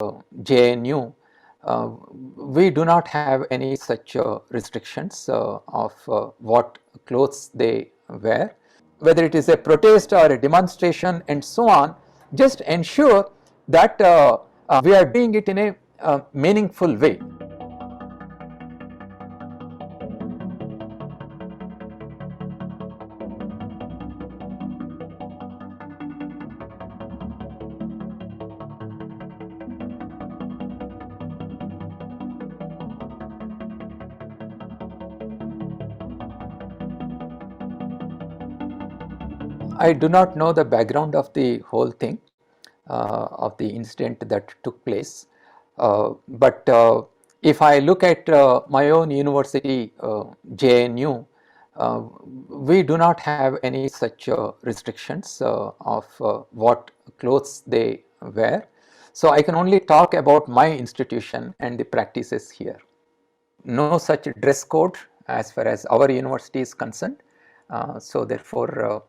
JNU, we do not have any such restrictions of what clothes they wear. Whether it is a protest or a demonstration and so on, just ensure that we are doing it in a meaningful way. I do not know the background of the whole thing, of the incident that took place, but if I look at my own university, JNU, we do not have any such restrictions of what clothes they wear. So I can only talk about my institution and the practices here. No such dress code as far as our university is concerned. So therefore,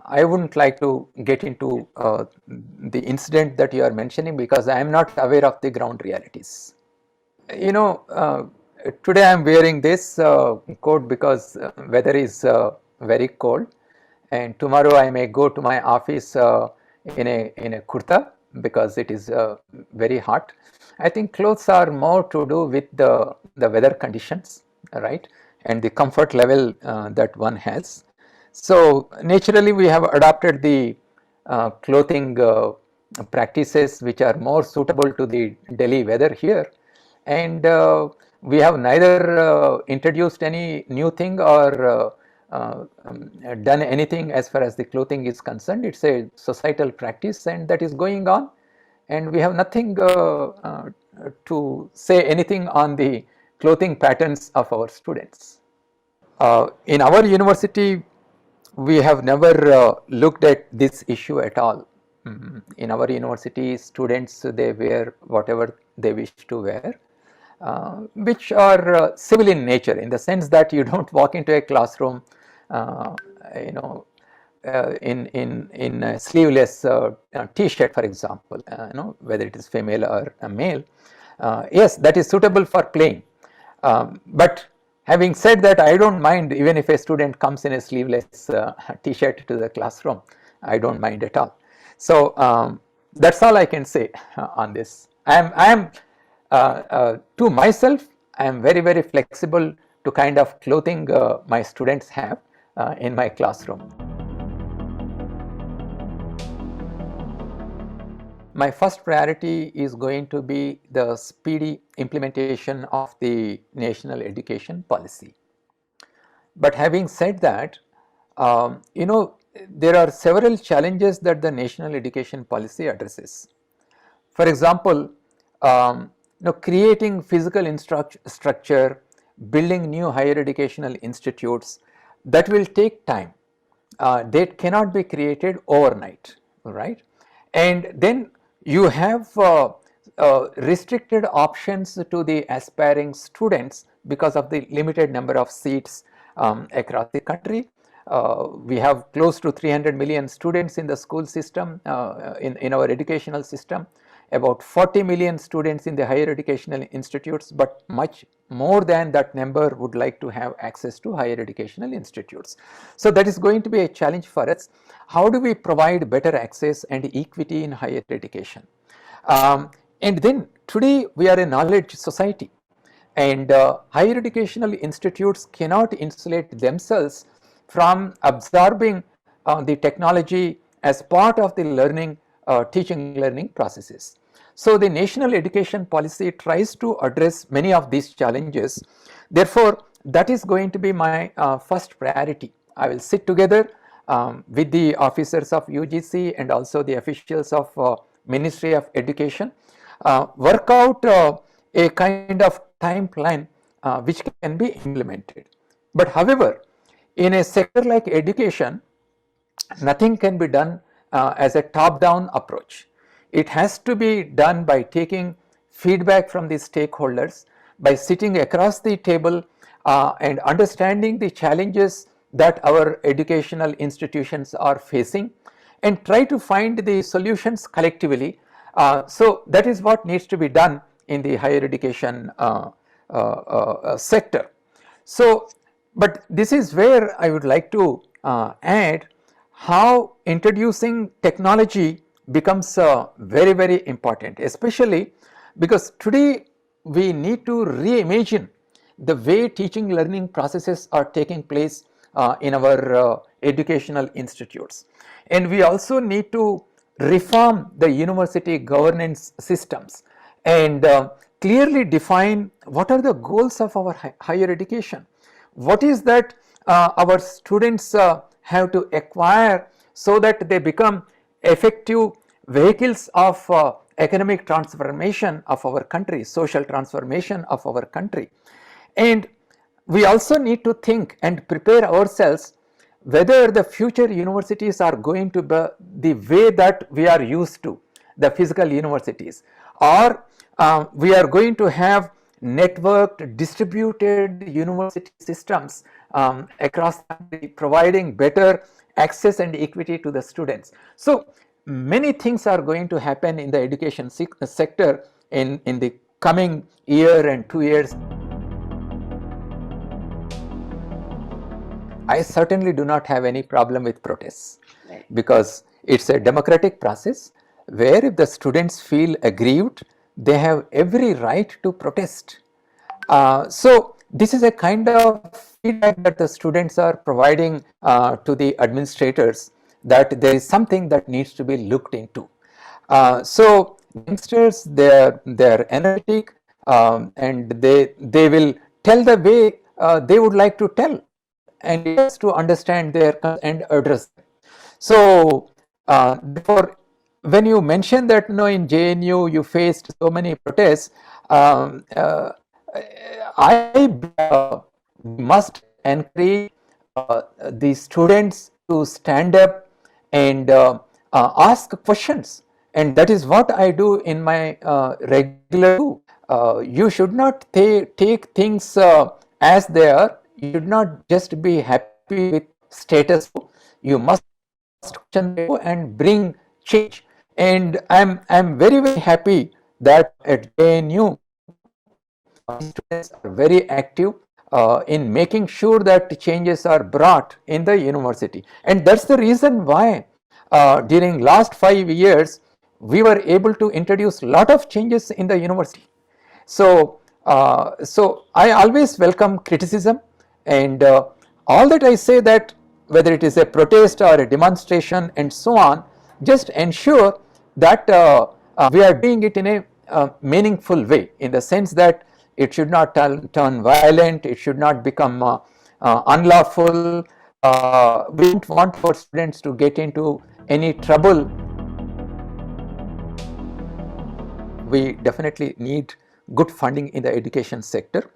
I wouldn't like to get into the incident that you are mentioning, because I am not aware of the ground realities. You know, today I am wearing this coat because weather is very cold, and tomorrow I may go to my office in a kurta because it is very hot. I think clothes are more to do with the weather conditions, right, and the comfort level that one has. So naturally we have adopted the clothing practices which are more suitable to the Delhi weather here, and we have neither introduced any new thing or done anything as far as the clothing is concerned. It's a societal practice and that is going on, and we have nothing to say anything on the clothing patterns of our students. In our university, we have never looked at this issue at all. In our university, students, they wear whatever they wish to wear, which are civil in nature, in the sense that you don't walk into a classroom, you know, in a sleeveless t-shirt, for example, whether it is female or a male. Yes, that is suitable for playing, but having said that, I don't mind even if a student comes in a sleeveless t-shirt to the classroom. I don't mind at all. So that's all I can say on this. I am to myself, I am very, very flexible to kind of clothing my students have in my classroom. My first priority is going to be the speedy implementation of the national education policy. But having said that, there are several challenges that the national education policy addresses. For example, creating physical structure, building new higher educational institutes, that will take time. They cannot be created overnight, right? And then you have restricted options to the aspiring students because of the limited number of seats across the country. We have close to 300 million students in the school system, in our educational system, about 40 million students in the higher educational institutes, but much more than that number would like to have access to higher educational institutes. So that is going to be a challenge for us. How do we provide better access and equity in higher education? And then today we are a knowledge society, and higher educational institutes cannot insulate themselves from absorbing the technology as part of the learning, teaching learning processes. So the national education policy tries to address many of these challenges. Therefore, that is going to be my first priority. I will sit together with the officers of UGC and also the officials of Ministry of Education, work out a kind of time plan which can be implemented. But however, in a sector like education, nothing can be done as a top-down approach. It has to be done by taking feedback from the stakeholders, by sitting across the table and understanding the challenges that our educational institutions are facing, and try to find the solutions collectively So that is what needs to be done in the higher education sector. So, but this is where I would like to add how introducing technology becomes very, very important, especially because today we need to reimagine the way teaching learning processes are taking place in our educational institutes. And we also need to reform the university governance systems and clearly define what are the goals of our higher education. What is that our students have to acquire so that they become effective vehicles of economic transformation of our country, social transformation of our country. And we also need to think and prepare ourselves whether the future universities are going to be the way that we are used to, the physical universities, or we are going to have networked, distributed university systems across the country, providing better access and equity to the students. So many things are going to happen in the education sector in the coming year and 2 years. I certainly do not have any problem with protests, because it's a democratic process where if the students feel aggrieved, they have every right to protest. So this is a kind of feedback that the students are providing to the administrators, that there is something that needs to be looked into. So youngsters, they're energetic, and they will tell the way they would like to tell, and just to understand their and address them. So therefore, when you mention that in JNU you faced so many protests, I must encourage the students to stand up and ask questions, and that is what I do in my regular. You should not take things as they are. You should not just be happy with status quo. You must question and bring change. And I'm very, very happy that at JNU students are very active in making sure that changes are brought in the university. And that's the reason why during last 5 years we were able to introduce a lot of changes in the university. So I always welcome criticism, and all that I say, that whether it is a protest or a demonstration and so on, just ensure that we are doing it in a meaningful way, in the sense that it should not turn violent, it should not become unlawful. We don't want our students to get into any trouble. We definitely need good funding in the education sector.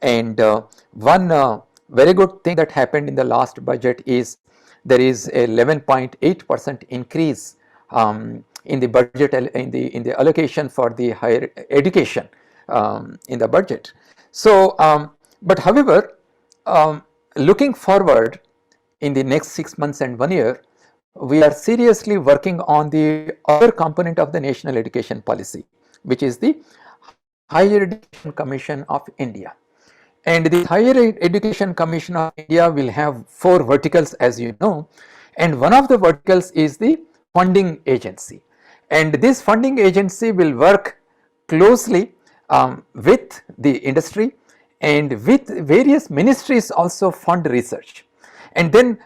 And one very good thing that happened in the last budget is there is a 11.8% increase in the budget, in the allocation for the higher education in the budget. So but however, looking forward in the next 6 months and 1 year, we are seriously working on the other component of the national education policy, which is the Higher Education Commission of India. And the Higher Education Commission of India will have 4 verticals, as you know, and one of the verticals is the funding agency. And this funding agency will work closely with the industry, and with various ministries also fund research. And then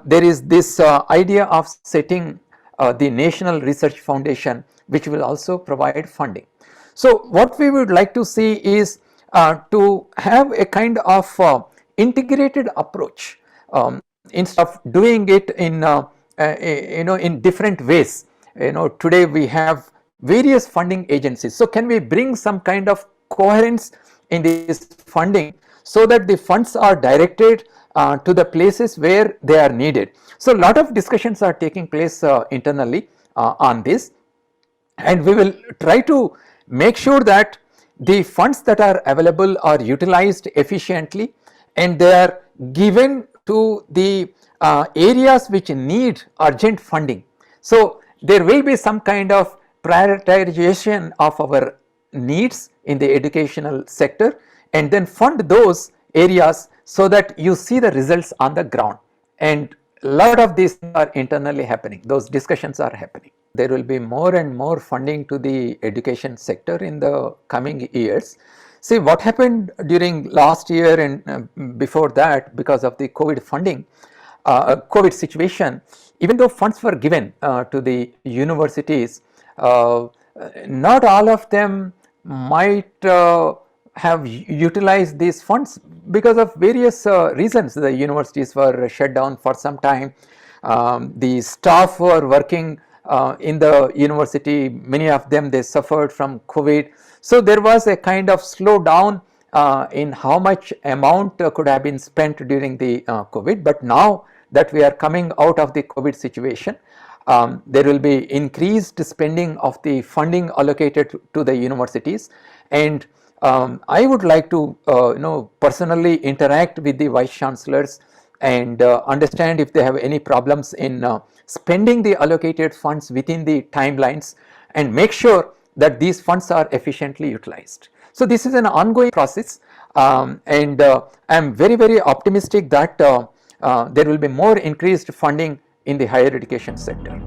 there is this idea of setting the National Research Foundation, which will also provide funding. So what we would like to see is to have a kind of integrated approach, instead of doing it in in different ways. Today we have various funding agencies. So can we bring some kind of coherence in this funding, so that the funds are directed to the places where they are needed? So a lot of discussions are taking place internally on this, and we will try to make sure that the funds that are available are utilized efficiently, and they are given to the areas which need urgent funding. So there will be some kind of prioritization of our needs in the educational sector and then fund those areas so that you see the results on the ground. And a lot of these things are internally happening, those discussions are happening. There will be more and more funding to the education sector in the coming years. See what happened during last year and before that, because of the COVID funding, COVID situation, even though funds were given to the universities, uh, not all of them might have utilized these funds because of various reasons. The universities were shut down for some time. The staff were working in the university, many of them they suffered from COVID. So there was a kind of slowdown in how much amount could have been spent during the COVID. But now that we are coming out of the COVID situation, there will be increased spending of the funding allocated to the universities. And I would like to personally interact with the vice chancellors and understand if they have any problems in spending the allocated funds within the timelines, and make sure that these funds are efficiently utilized. So this is an ongoing process, and I am very optimistic that there will be more increased funding in the higher education sector.